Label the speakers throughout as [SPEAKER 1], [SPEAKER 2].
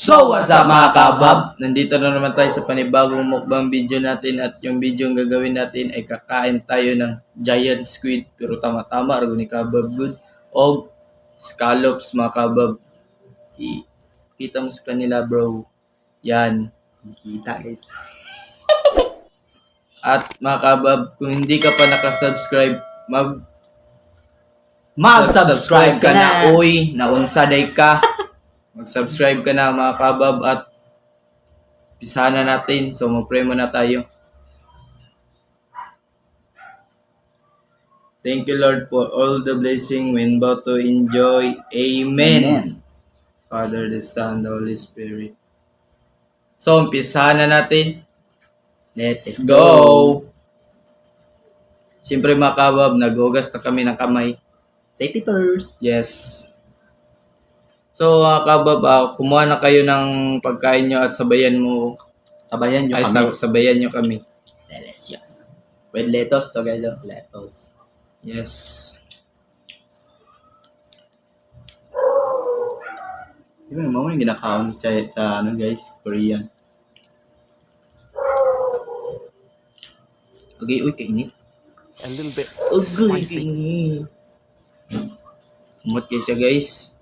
[SPEAKER 1] So, what's up mga kabab? Nandito na naman tayo sa panibagong mukbang video natin at yung video ang gagawin natin ay kakain tayo ng giant squid pero tama-tama araw ni kabab good o scallops mga kabab. Kita mo sa kanila bro. Yan.
[SPEAKER 2] Kita guys.
[SPEAKER 1] At mga kabab, kung hindi ka pa nakasubscribe,
[SPEAKER 2] Mag-subscribe ka na.
[SPEAKER 1] Uy, naunsaday ka. Mag-subscribe ka na mga kabab at pisahan na natin. So mag-pray muna tayo. Thank you Lord for all the blessing we about to enjoy. Amen. Father, the Son, the Holy Spirit. So umpisahan na natin. Let's go! Siyempre mga kabab, naghugas na kami ng kamay.
[SPEAKER 2] Safety first.
[SPEAKER 1] Yes. So mga kabab, kumuha na kayo ng pagkain nyo at sabayan mo.
[SPEAKER 2] Sabayan nyo
[SPEAKER 1] Ay,
[SPEAKER 2] kami.
[SPEAKER 1] sabayan nyo kami.
[SPEAKER 2] Delicious. With lettuce together. Lettuce.
[SPEAKER 1] Yes.
[SPEAKER 2] Di ba naman yung ginakaon sa ano guys, Korean. Okay, uy, kainit.
[SPEAKER 3] A little bit
[SPEAKER 2] Ugoy,
[SPEAKER 3] spicy.
[SPEAKER 2] kainit.
[SPEAKER 1] Umot kayo siya guys.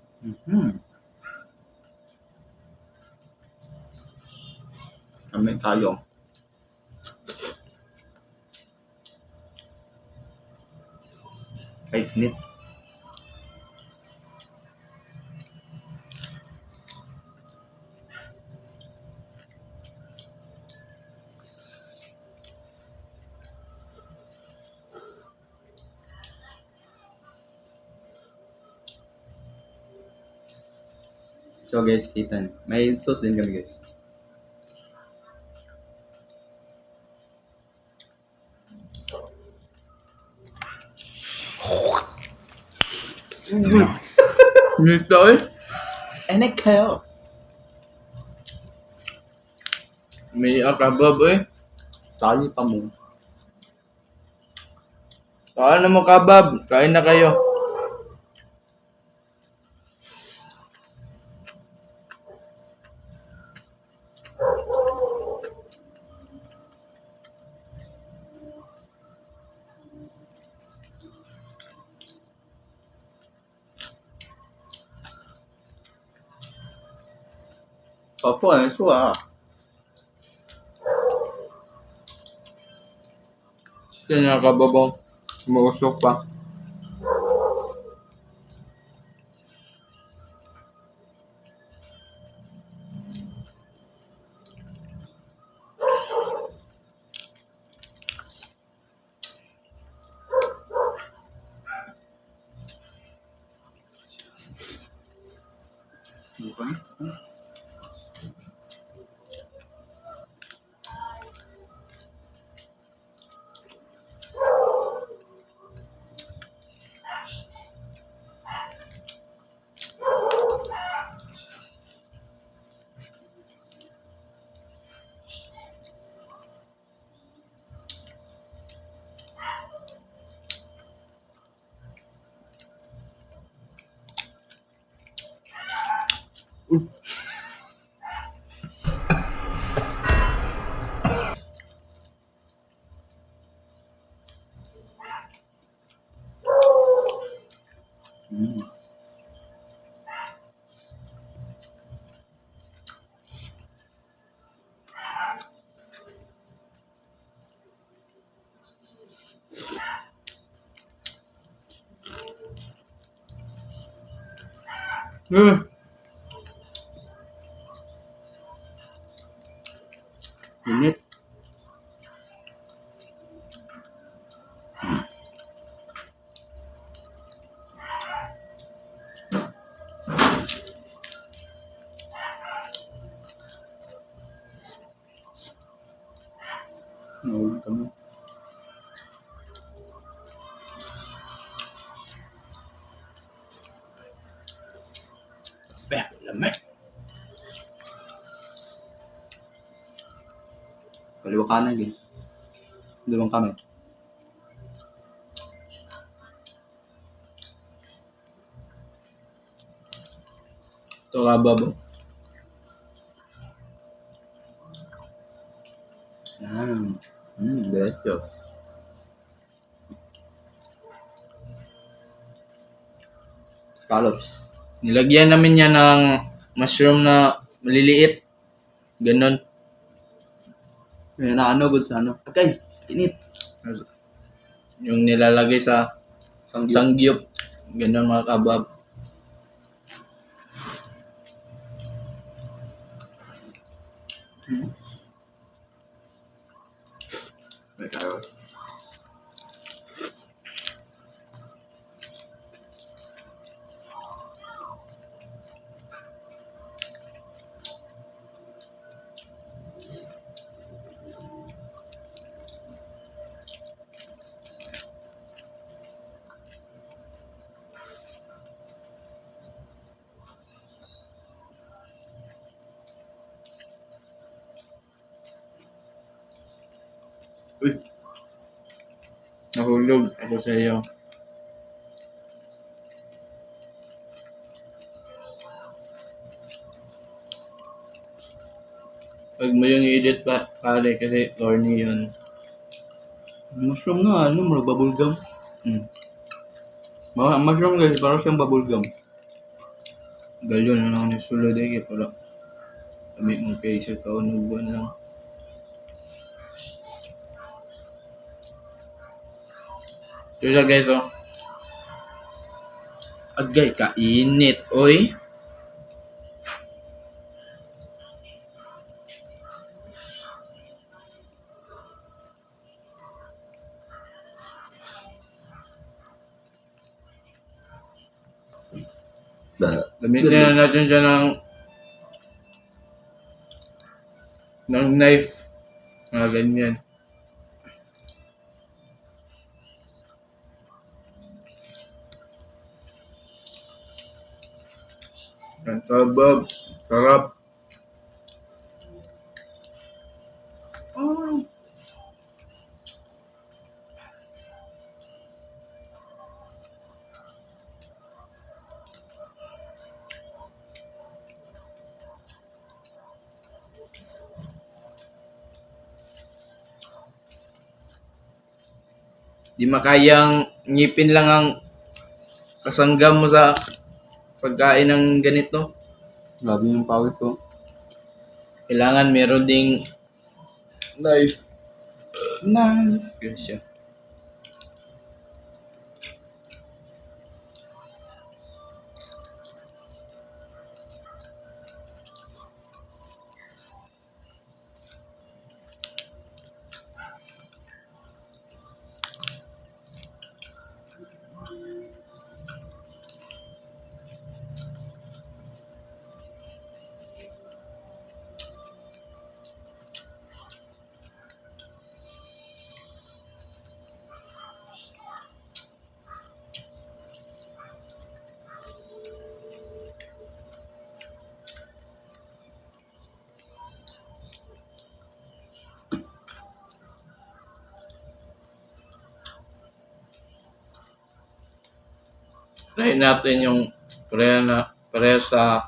[SPEAKER 2] Kami tayo. Kainit. So guys, kita. May sauce din kami guys.
[SPEAKER 1] Nito eh.
[SPEAKER 2] Enek kayo.
[SPEAKER 1] May kabab eh.
[SPEAKER 2] Tali pa mo.
[SPEAKER 1] Kain na mo kabab. Kain na kayo.
[SPEAKER 2] Opo, eso
[SPEAKER 1] Yan yung kababong. Umusok pa.
[SPEAKER 2] Init. Nahuli kami. Lamig. Kaliwa kanan guys. Dalawang kami.
[SPEAKER 1] Ito kabab.
[SPEAKER 2] Delicious. Scallops.
[SPEAKER 1] Nilagyan namin yan ng mushroom na maliliit. Ganon.
[SPEAKER 2] May naano good sa ano. Okay, init.
[SPEAKER 1] Yung nilalagay sa
[SPEAKER 2] Sangyup.
[SPEAKER 1] sangyup. Ganon mga kabab.
[SPEAKER 2] May carrot. Uy,
[SPEAKER 1] Nahulog ako sa iyo. Pag mo yung i-edit pa, pare, kasi corny yun.
[SPEAKER 2] mushroom nga, ano, mura bubblegum.
[SPEAKER 1] Hmm.
[SPEAKER 2] Mga mushroom guys, parang siyang bubblegum.
[SPEAKER 1] Galyo na lang ni sulod eh, kaya pala. Kami mong kay sa kaunugan lang. Ito siya guys, oh. Agay, kainit, oy. Gamitin na natin siya ng knife. Mga ganyan. Ang tabab. Sarap. Di makayang ngipin lang ang kasanggam mo sa pagkain ng ganito.
[SPEAKER 2] Grabe yung pawis ko.
[SPEAKER 1] Kailangan meron ding knife.
[SPEAKER 2] Nice.
[SPEAKER 1] Grasya. Try natin yung pareha sa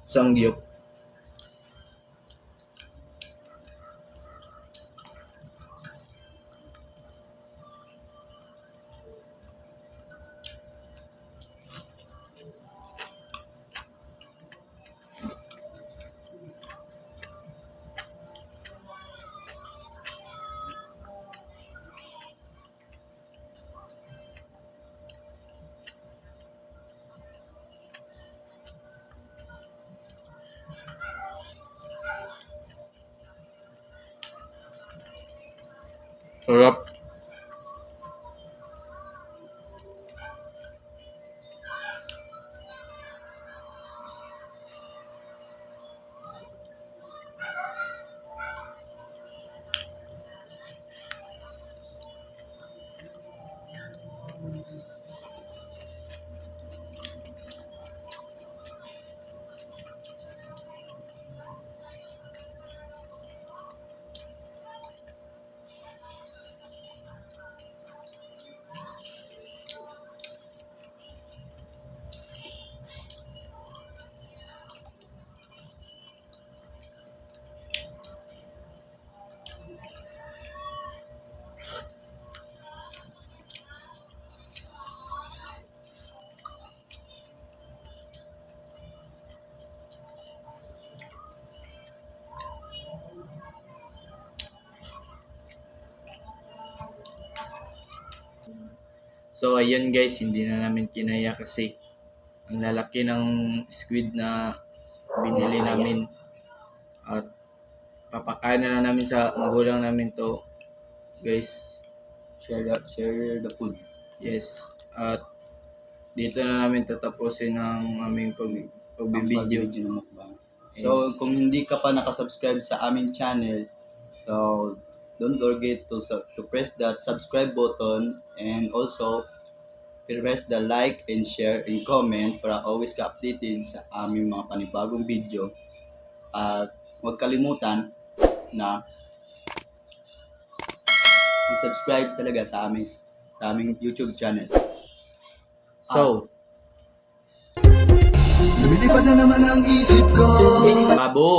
[SPEAKER 1] sangyup. Sarap. So ayun guys, hindi na namin kinaya kasi ang lalaki ng squid na binili namin at papakain na lang namin sa magulang namin to guys.
[SPEAKER 2] Share the food.
[SPEAKER 1] Yes, at dito na namin tatapusin ang aming pagbibideo.
[SPEAKER 2] Video ng mukbang. So, kung hindi ka pa nakasubscribe sa aming channel, so don't forget to press that subscribe button and also press the like and share and comment para always ka updated sa aming mga panibagong video. At huwag kalimutan na mag-subscribe talaga sa aming YouTube channel.
[SPEAKER 1] So,
[SPEAKER 3] Lumilipad na naman ang isip ko.
[SPEAKER 1] Pabo!